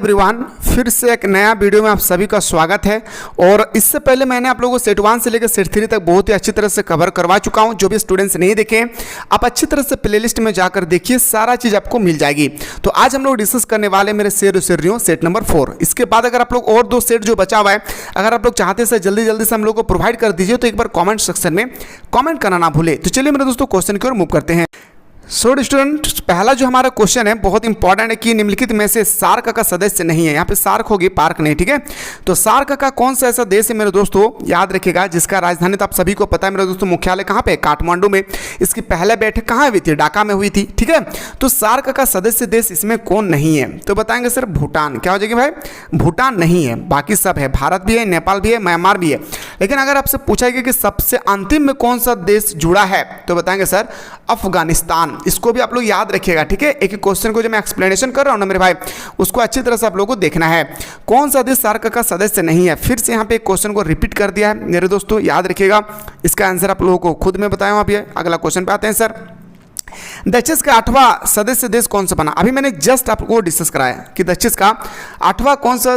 Everyone, फिर से एक नया वीडियो में आप सभी का स्वागत है। और इससे पहले मैंने आप लोगों को सेट 1 से लेकर सेट 3 तक बहुत ही अच्छी तरह से कवर करवा चुका हूं। जो भी स्टूडेंट्स नहीं देखे आप अच्छी तरह से प्लेलिस्ट में जाकर देखिए, सारा चीज़ आपको मिल जाएगी। तो आज हम लोग डिस्कस करने वाले मेरे शेर रही सेट नंबर 4। इसके बाद अगर आप लोग और 2 सेट जो बचा हुआ है, अगर आप लोग चाहते हैं जल्दी जल्दी से हम लोग को प्रोवाइड कर दीजिए, तो एक बार कॉमेंट सेक्शन में कॉमेंट करना ना भूले। तो चलिए मेरे दोस्तों क्वेश्चन की ओर मूव करते हैं। सो स्टूडेंट, पहला जो हमारा क्वेश्चन है बहुत इंपॉर्टेंट है कि निम्नलिखित में से सार्क का सदस्य नहीं है। यहाँ पे सार्क होगी, पार्क नहीं, ठीक है। तो सार्क का कौन सा ऐसा देश है मेरे दोस्तों, याद रखिएगा, जिसका राजधानी तो आप सभी को पता है मेरे दोस्तों, मुख्यालय कहाँ पे, काठमांडू में। इसकी पहले बैठक कहाँ हुई थी, ढाका में हुई थी, ठीक है। तो सार्क का सदस्य देश इसमें कौन नहीं है, तो बताएंगे सर भूटान। क्या हो जाएगी भाई, भूटान नहीं है, बाकी सब है, भारत भी है, नेपाल भी है, म्यांमार भी है। लेकिन अगर आपसे पूछा गया कि सबसे अंतिम में कौन सा देश जुड़ा है, तो बताएंगे सर अफगानिस्तान। इसको भी आप लोग याद रखिएगा, ठीक है। एक क्वेश्चन को जो मैं एक्सप्लेनेशन कर रहा हूं ना मेरे भाई, उसको अच्छी तरह से आप लोगों को देखना है। कौन सा देश सार्क का सदस्य नहीं है, फिर से यहाँ पे एक क्वेश्चन को रिपीट कर दिया है मेरे दोस्तों, याद रखिएगा। इसका आंसर आप लोगों को खुद में बताया आप। ये अगला क्वेश्चन पे आते हैं सर। डचेस का 8वां सदस्य देश कौन सा बना। अभी मैंने जस्ट आपको डिस्कस कराया कि डचेस का 8वां कौन सा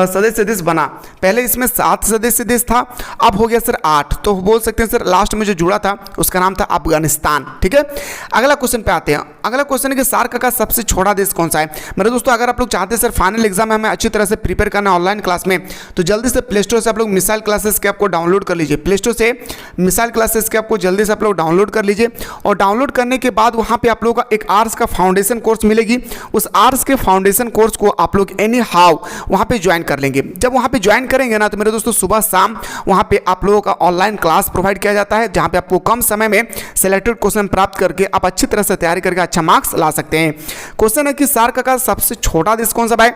सदस्य देश बना। पहले इसमें 7 सदस्य देश था, अब हो गया सर 8। तो बोल सकते हैं सर लास्ट में जो जुड़ा था उसका नाम था अफगानिस्तान, ठीक है। अगला क्वेश्चन पे आते हैं। अगला क्वेश्चन है कि सार्क का सबसे छोटा देश कौन सा है। मेरे दोस्तों अगर आप लोग चाहते हैं सर फाइनल एग्जाम में हमें अच्छी तरह से प्रिपेयर करना ऑनलाइन क्लास में, तो जल्दी से प्ले स्टोर से आप लोग मिसाइल क्लासेस के आपको डाउनलोड कर लीजिए। प्ले स्टोर से मिसाइल क्लासेस के आपको जल्दी से आप लोग डाउनलोड कर लीजिए। और डाउनलोड करने के बाद वहाँ पे आप लोगों का एक आर्ट्स का फाउंडेशन कोर्स मिलेगी। उस आर्ट्स के फाउंडेशन कोर्स को आप लोग एनी हाउ वहाँ पे ज्वाइन कर लेंगे। जब वहाँ पे ज्वाइन करेंगे ना, तो मेरे दोस्तों सुबह शाम वहाँ पे आप लोगों का ऑनलाइन क्लास प्रोवाइड किया जाता है, जहाँ पे आपको कम समय में सिलेक्टेड क्वेश्चन प्राप्त करके आप अच्छी तरह से तैयारी करके अच्छा मार्क्स ला सकते हैं। क्वेश्चन है कि सार्क का सबसे छोटा देश कौन सा भाई।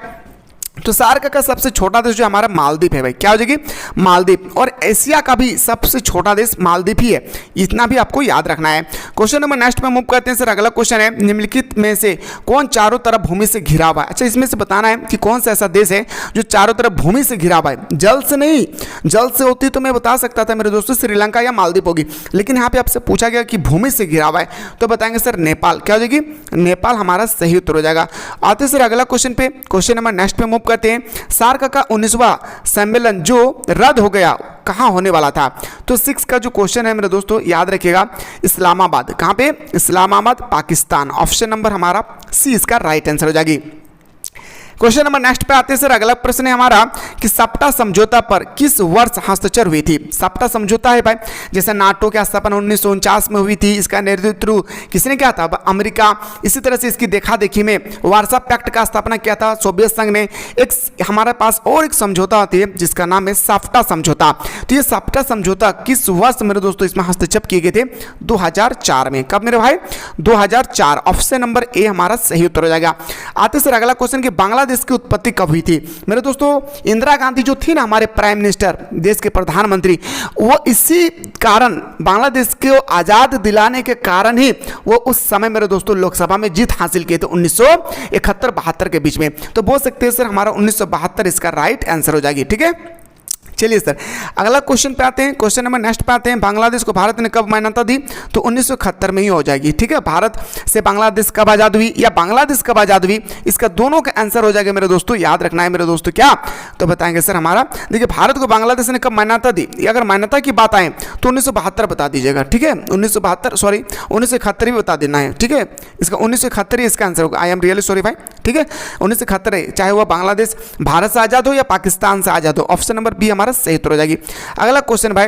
तो सार्क का सबसे छोटा देश जो हमारा मालदीव है भाई। क्या हो जाएगी, मालदीव। और एशिया का भी सबसे छोटा देश मालदीव ही है, इतना भी आपको याद रखना है। क्वेश्चन नंबर नेक्स्ट में मूव करते हैं सर। अगला क्वेश्चन है निम्नलिखित में से कौन चारों तरफ भूमि से घिरा हुआ है। अच्छा, इसमें से बताना है कि कौन सा ऐसा देश है जो चारों तरफ भूमि से घिरा हुआ है। जल से नहीं, जल से होती तो मैं बता सकता था मेरे दोस्तों श्रीलंका या मालदीव होगी, लेकिन यहाँ पे आपसे पूछा गया कि भूमि से घिरा हुआ है, तो बताएंगे सर नेपाल। क्या हो जाएगी, नेपाल हमारा सही उत्तर हो जाएगा। आते सर अगला क्वेश्चन पे। क्वेश्चन नंबर नेक्स्ट पे मूव करते हैं। सार्क का 19वां सम्मेलन जो रद्द हो गया कहां होने वाला था। तो 6 का जो क्वेश्चन है मेरे दोस्तों याद रखिएगा, इस्लामाबाद। कहां पे, इस्लामाबाद, पाकिस्तान। ऑप्शन नंबर हमारा सी इसका राइट आंसर हो जाएगी। क्वेश्चन नंबर नेक्स्ट पे आते हैं सर। अगला प्रश्न है हमारा कि सप्टा समझौता पर किस वर्ष हस्ताक्षर हुई थी। सप्टा समझौता है भाई, जैसे नाटो की स्थापना 1949 में हुई थी। इसका नेतृत्व किसने किया था, अमेरिका। इसी तरह से इसकी देखा देखी में वार्सा पैक्ट का स्थापना किया था सोवियत संघ ने। एक हमारे पास और एक समझौता होती है जिसका नाम है सप्टा समझौता। तो ये सप्टा समझौता किस वर्ष मेरे दोस्तों इसमें हस्तक्षेप किए गए थे, 2004 में। कब मेरे भाई, 2004। ऑप्शन नंबर ए हमारा सही उत्तर हो जाएगा। आते सर अगला क्वेश्चन कि बांग्लादेश की उत्पत्ति कब हुई थी। मेरे दोस्तों इंदिरा गांधी जो थी ना हमारे प्राइम मिनिस्टर, देश के प्रधानमंत्री, वो इसी कारण बांग्लादेश को आजाद दिलाने के कारण ही वो उस समय मेरे दोस्तों लोकसभा में जीत हासिल किए थे 1971-72 के बीच में। तो बोल सकते हैं सर हमारा 1972 इसका राइट आंसर हो जाएगी, ठीक है। चलिए सर अगला क्वेश्चन पे आते हैं। क्वेश्चन नंबर नेक्स्ट पे आते हैं। बांग्लादेश को भारत ने कब मान्यता दी, तो 1971 में ही हो जाएगी, ठीक है। भारत से बांग्लादेश कब आज़ाद हुई या बांग्लादेश कब आज़ाद हुई, इसका दोनों का आंसर हो जाएगा मेरे दोस्तों। याद रखना है मेरे दोस्तों, क्या तो बताएंगे सर हमारा। देखिए भारत को बांग्लादेश ने कब मान्यता दी, अगर मान्यता की बात आए तो 1972 बता दीजिएगा, ठीक है। 1971 भी बता देना है, ठीक है। इसका 1971 ही इसका आंसर होगा। आई एम रियली सॉरी भाई, ठीक है। 1971 चाहे वह बांग्लादेश भारत से आज़ाद हो या पाकिस्तान से आज़ाद हो। ऑप्शन नंबर बी सही उत्तर हो जाएगी। अगला क्वेश्चन भाई,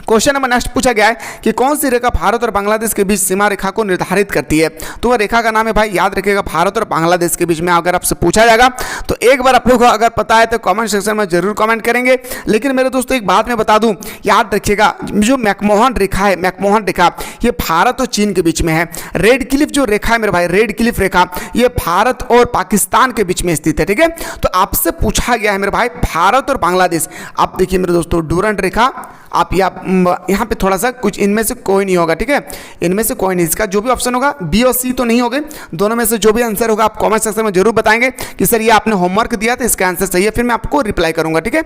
क्वेश्चन नंबर नेक्स्ट पूछा गया है कि कौन सी रेखा भारत और बांग्लादेश के बीच सीमा रेखा को निर्धारित करती है। तो वह रेखा का नाम है भाई, याद रखिएगा, भारत और बांग्लादेश के बीच में। अगर आपसे पूछा जाएगा तो एक बार आप लोगों को अगर पता है तो कमेंट सेक्शन में जरूर कमेंट करेंगे। लेकिन मेरे दोस्तों एक बात मैं बता दूं, याद रखिएगा जो मैकमोहन रेखा है, मैकमोहन रेखा ये भारत और चीन के बीच में है। रेड क्लिफ जो रेखा है मेरे भाई, रेड क्लिफ रेखा ये भारत और पाकिस्तान के बीच में स्थित है, ठीक है। तो आपसे पूछा गया है मेरे भाई भारत और बांग्लादेश। आप देखिए मेरे दोस्तों डूरंड रेखा आप यहाँ पे थोड़ा सा कुछ इनमें से कोई नहीं होगा, ठीक है, इनमें से कोई नहीं, इसका जो भी ऑप्शन होगा बी और सी तो नहीं होंगे, दोनों में से जो भी आंसर होगा आप कमेंट सेक्शन में जरूर बताएंगे कि सर ये आपने होमवर्क दिया था, इसका आंसर सही है, फिर मैं आपको रिप्लाई करूंगा, ठीक है।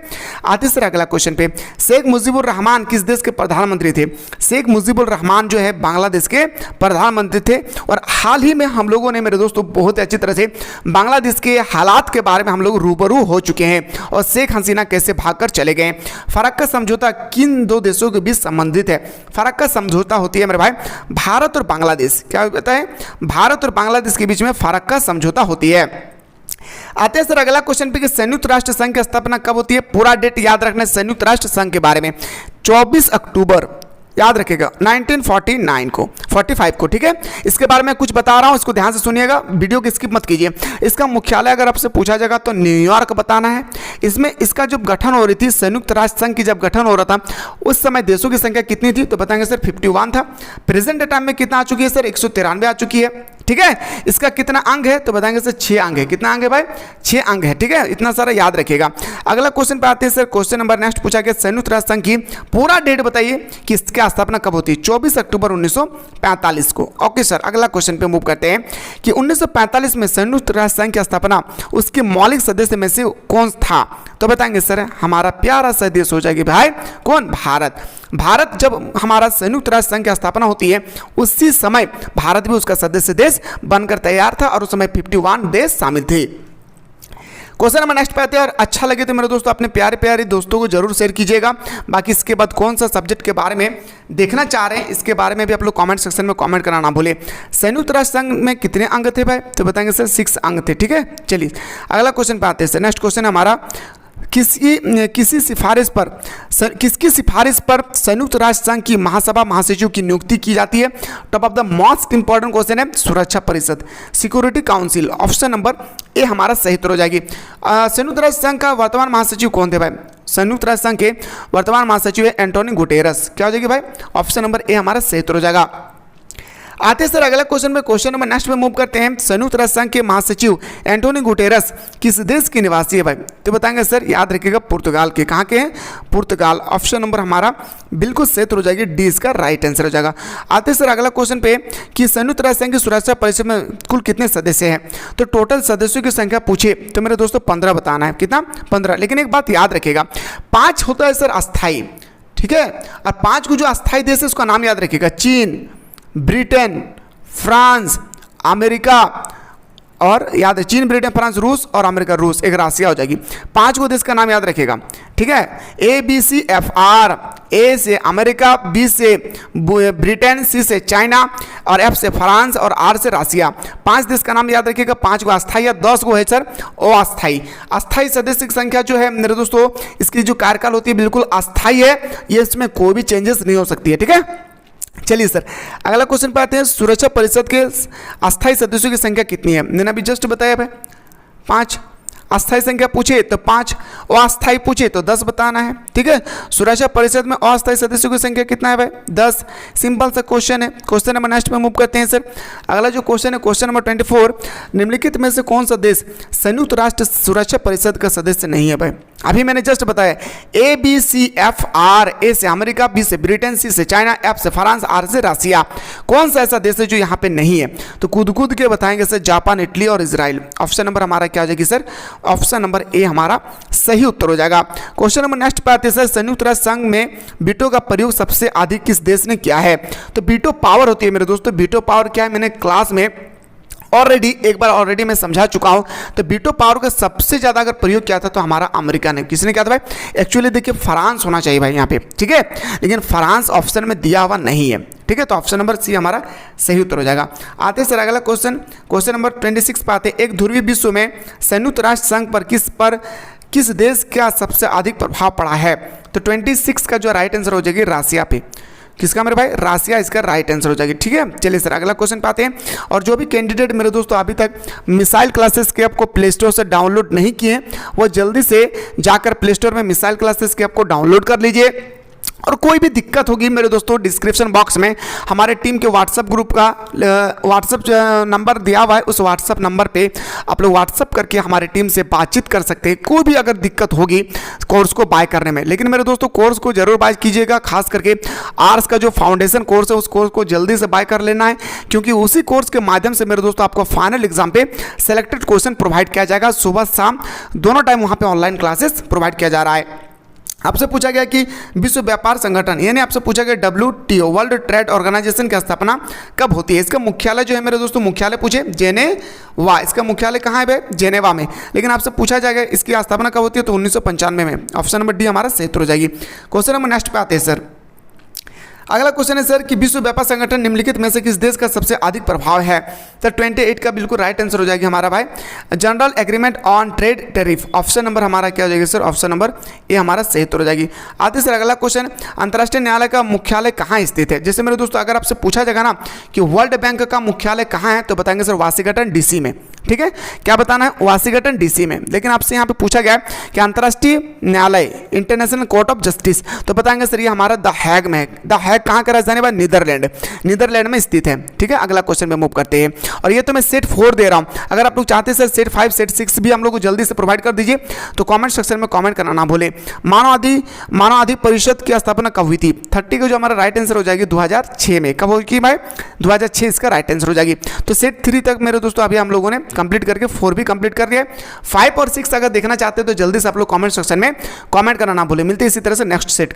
आते सर अगला क्वेश्चन पे, शेख मुजीबुर रहमान किस देश के प्रधानमंत्री थे? शेख मुजीबुर रहमान जो है बांग्लादेश के प्रधानमंत्री थे, और हाल ही में हम लोगों ने मेरे दोस्तों बहुत ही अच्छी तरह से बांग्लादेश के हालात के बारे में हम लोग रूबरू हो चुके हैं, और शेख हसीना कैसे भागकर चले गए। फरक्का समझौता किन दो देशों के बीच संबंधित है? फरक्का समझौता होती है मेरे भाई भारत और बांग्लादेश, क्या होता है, भारत और बांग्लादेश के बीच में फरक्का समझौता होती है। आते हैं सर अगला क्वेश्चन पे कि संयुक्त राष्ट्र संघ की स्थापना कब होती है? पूरा डेट याद रखना है संयुक्त राष्ट्र संघ के बारे में, 24 अक्टूबर याद रखिएगा 1949 को 45 को, ठीक है। इसके बारे में कुछ बता रहा हूँ, इसको ध्यान से सुनिएगा, वीडियो की स्किप मत कीजिए। इसका मुख्यालय अगर आपसे पूछा जाएगा तो न्यूयॉर्क बताना है। इसमें इसका जब गठन हो रही थी, संयुक्त राष्ट्र संघ की जब गठन हो रहा था उस समय देशों की संख्या कितनी थी? तो बताएंगे सर 51 था। प्रेजेंट टाइम में कितना आ चुकी है सर? 193 आ चुकी है, ठीक है। इसका कितना अंग है? तो बताएंगे सर 6 अंग है। कितना अंग है भाई? 6 अंग है, ठीक है, इतना सारा याद रखिएगा। अगला क्वेश्चन पे आते हैं सर, क्वेश्चन नंबर नेक्स्ट पूछा गया संयुक्त राष्ट्र संघ की पूरा डेट बताइए कि इसकी स्थापना कब होती है? 24 अक्टूबर 1945 को। ओके सर, अगला क्वेश्चन पे मूव करते हैं कि 1945 में संयुक्त राष्ट्र संघ की स्थापना उसके मौलिक सदस्य में से कौन था? तो बताएंगे सर हमारा प्यारा सा देश हो जाएगी भाई, कौन? भारत। भारत जब हमारा संयुक्त राष्ट्र संघ की स्थापना होती है उसी समय भारत भी उसका सदस्य देश बनकर तैयार था, और उस समय 51 देश शामिल थे। क्वेश्चन नंबर नेक्स्ट पे आते हैं, और अच्छा लगे तो मेरे दोस्तों अपने प्यारे प्यारे दोस्तों को जरूर शेयर कीजिएगा। बाकी इसके बाद कौन सा सब्जेक्ट के बारे में देखना चाह रहे हैं इसके बारे में भी आप लोग कमेंट सेक्शन में कमेंट करना ना भूले। संयुक्त राष्ट्र संघ में कितने अंग थे भाई? तो बताएंगे सर 6 अंग थे, ठीक है। चलिए अगला क्वेश्चन पे आते हैं सर। नेक्स्ट क्वेश्चन हमारा, किसकी सिफारिश पर संयुक्त राष्ट्र संघ की महासभा महासचिव की नियुक्ति की जाती है? Top of the most important question है, सुरक्षा परिषद, security council. Option number A हमारा सही उत्तर हो जाएगी। संयुक्त राष्ट्र संघ का वर्तमान महासचिव कौन थे भाई? संयुक्त राष्ट्र संघ के वर्तमान महासचिव है एंटोनियो गुटेरस। क्या हो जाएगी भाई? ऑप्शन नंबर ए हमारा सही उत्तर हो जाएगा। आते सर अगला क्वेश्चन में, क्वेश्चन नंबर नेक्स्ट में मूव करते हैं। संयुक्त राष्ट्र संघ के महासचिव एंटोनियो गुटेरस किस देश के निवासी है भाई? तो बताएंगे सर याद रखिएगा पुर्तगाल के। कहाँ के हैं? पुर्तगाल। ऑप्शन नंबर हमारा बिल्कुल सही हो जाएगी, डी इसका राइट आंसर हो जाएगा। आते सर अगला क्वेश्चन पे कि संयुक्त राष्ट्र संघ की सुरक्षा परिषद में कुल कितने सदस्य हैं? तो टोटल सदस्यों की संख्या पूछे तो मेरे दोस्तों 15 बताना है। कितना? 15। लेकिन एक बात याद रखिएगा, 5 होता है सर अस्थाई, ठीक है, और 5 को जो अस्थाई देश है उसका नाम याद रखिएगा, चीन, ब्रिटेन, फ्रांस, अमेरिका, और याद है चीन, ब्रिटेन, फ्रांस, रूस और अमेरिका, रूस, एक राशिया हो जाएगी। 5 को देश का नाम याद रखिएगा, ठीक है। ABCFR, ए से अमेरिका, बी से ब्रिटेन, सी से चाइना और एफ से फ्रांस और आर से राशिया। 5 देश का नाम याद रखिएगा। 5 को अस्थाई या 10 को है सर अस्थाई। अस्थाई सदस्य की संख्या जो है मेरे दोस्तों, इसकी जो कार्यकाल होती है बिल्कुल अस्थाई है, ये इसमें कोई भी चेंजेस नहीं हो सकती है, ठीक है। चलिए सर अगला क्वेश्चन पे आते हैं। सुरक्षा परिषद के अस्थायी सदस्यों की संख्या कितनी है? मैंने अभी जस्ट बताया भाई 5। अस्थायी संख्या पूछे तो 5, अस्थायी पूछे तो 10 बताना है, ठीक है। सुरक्षा परिषद में अस्थायी सदस्यों की संख्या कितना है भाई? 10। सिंपल सा क्वेश्चन है। क्वेश्चन नंबर नेक्स्ट में मूव करते हैं सर। अगला जो क्वेश्चन है क्वेश्चन नंबर 24, निम्नलिखित में से कौन सा देश संयुक्त राष्ट्र सुरक्षा परिषद का सदस्य नहीं है भाई? अभी मैंने जस्ट बताया ABCFR, ए से अमेरिका, बी से ब्रिटेन, सी से चाइना, एफ से फ्रांस, आर से रसिया। कौन सा ऐसा देश है जो यहाँ पे नहीं है? तो कूद के बताएंगे सर जापान, इटली और इजराइल। ऑप्शन नंबर हमारा क्या हो जाएगी सर? ऑप्शन नंबर ए हमारा सही उत्तर हो जाएगा। क्वेश्चन नंबर नेक्स्ट पे आते हैं सर। संयुक्त राष्ट्र संघ में वीटो का प्रयोग सबसे अधिक किस देश ने किया है? तो वीटो पावर होती है मेरे दोस्तों। वीटो पावर क्या है? मैंने क्लास में एक बार ऑलरेडी मैं समझा चुका हूं। तो वीटो पावर का सबसे ज्यादा अगर प्रयोग किया था तो हमारा अमेरिका ने। किसने किया था भाई? एक्चुअली देखिए फ्रांस होना चाहिए भाई यहाँ पे, ठीक है, लेकिन फ्रांस ऑप्शन में दिया हुआ नहीं है, ठीक है। तो ऑप्शन नंबर सी हमारा सही उत्तर हो जाएगा। आते सर अगला क्वेश्चन, क्वेश्चन नंबर 26 पे आते। एक ध्रुवीय विश्व में संयुक्त राष्ट्र संघ पर किस देश का सबसे अधिक प्रभाव पड़ा है? तो 26 का जो राइट आंसर हो जाएगी राशिया पे। किसका मेरे भाई? राशिया इसका राइट आंसर हो जाएगी, ठीक है। चलिए सर अगला क्वेश्चन पाते हैं। और जो भी कैंडिडेट मेरे दोस्तों अभी तक मिसाइल क्लासेस के ऐप को प्ले स्टोर से डाउनलोड नहीं किए वो जल्दी से जाकर प्ले स्टोर में मिसाइल क्लासेस के ऐप को डाउनलोड कर लीजिए और कोई भी दिक्कत होगी मेरे दोस्तों, डिस्क्रिप्शन बॉक्स में हमारे टीम के व्हाट्सएप ग्रुप का व्हाट्सएप नंबर दिया हुआ है, उस व्हाट्सएप नंबर पे आप लोग व्हाट्सएप करके हमारे टीम से बातचीत कर सकते हैं। कोई भी अगर दिक्कत होगी कोर्स को बाय करने में, लेकिन मेरे दोस्तों कोर्स को जरूर बाय कीजिएगा। खास करके आर्ट्स का जो फाउंडेशन कोर्स है उस कोर्स को जल्दी से बाय कर लेना है, क्योंकि उसी कोर्स के माध्यम से मेरे दोस्तों आपको फाइनल एग्जाम पे सेलेक्टेड क्वेश्चन प्रोवाइड किया जाएगा। सुबह शाम दोनों टाइम वहाँ पे ऑनलाइन क्लासेस प्रोवाइड किया जा रहा है। आपसे पूछा गया कि विश्व व्यापार संगठन यानी आपसे पूछा गया WTO वर्ल्ड ट्रेड ऑर्गेनाइजेशन की स्थापना कब होती है। इसका मुख्यालय जो है मेरे दोस्तों, मुख्यालय पूछे जेनेवा, इसका मुख्यालय कहाँ है भाई, जेनेवा में। लेकिन आपसे पूछा जाएगा इसकी स्थापना कब होती है, तो 1995 में। ऑप्शन नंबर डी हमारा सही उत्तर हो जाएगी। क्वेश्चन नंबर नेक्स्ट पे आते हैं सर। अगला क्वेश्चन है सर कि विश्व व्यापार संगठन निम्नलिखित में से किस देश का सबसे अधिक प्रभाव है। सर 28 का बिल्कुल राइट आंसर हो जाएगी हमारा भाई, general agreement on trade tariff. Option number हमारा क्या हो जाएगा सर, ऑप्शन नंबर ए हमारा सही उत्तर हो जाएगी। आते सर अगला क्वेश्चन, अंतर्राष्ट्रीय न्यायालय का मुख्यालय कहाँ स्थित है। जैसे मेरे दोस्तों अगर आपसे पूछा जाएगा ना कि वर्ल्ड बैंक का मुख्यालय कहाँ है, तो बताएंगे सर वाशिंगटन DC में। ठीक है, क्या बताना है, वाशिंगटन DC में। लेकिन आपसे यहाँ पे पूछा गया कि अंतर्राष्ट्रीय न्यायालय इंटरनेशनल कोर्ट ऑफ जस्टिस, तो बताएंगे सर ये हमारा द हैग में है। द हैग कहाँ का राजधानी है, नीदरलैंड में स्थित है। ठीक है, अगला क्वेश्चन में मूव करते हैं। और ये तो मैं सेट 4 दे रहा हूँ, अगर आप लोग चाहते हैं सर सेट 5 सेट 6 भी हम लोग को जल्दी से प्रोवाइड कर दीजिए, तो कमेंट सेक्शन में कमेंट करना ना भूले। मानव अधिक परिषद की स्थापना कब हुई थी। 30 का जो हमारा राइट आंसर हो जाएगी 2006 में। कब होगी भाई, 2006 इसका राइट आंसर हो जाएगी। तो सेट 3 तक मेरे दोस्तों अभी हम लोगों ने कंप्लीट करके 4 भी कंप्लीट कर लिया है। 5 और 6 अगर देखना चाहते हैं तो जल्दी से आप लोग कमेंट सेक्शन में कमेंट करना ना भूले। मिलते हैं इसी तरह से नेक्स्ट सेट।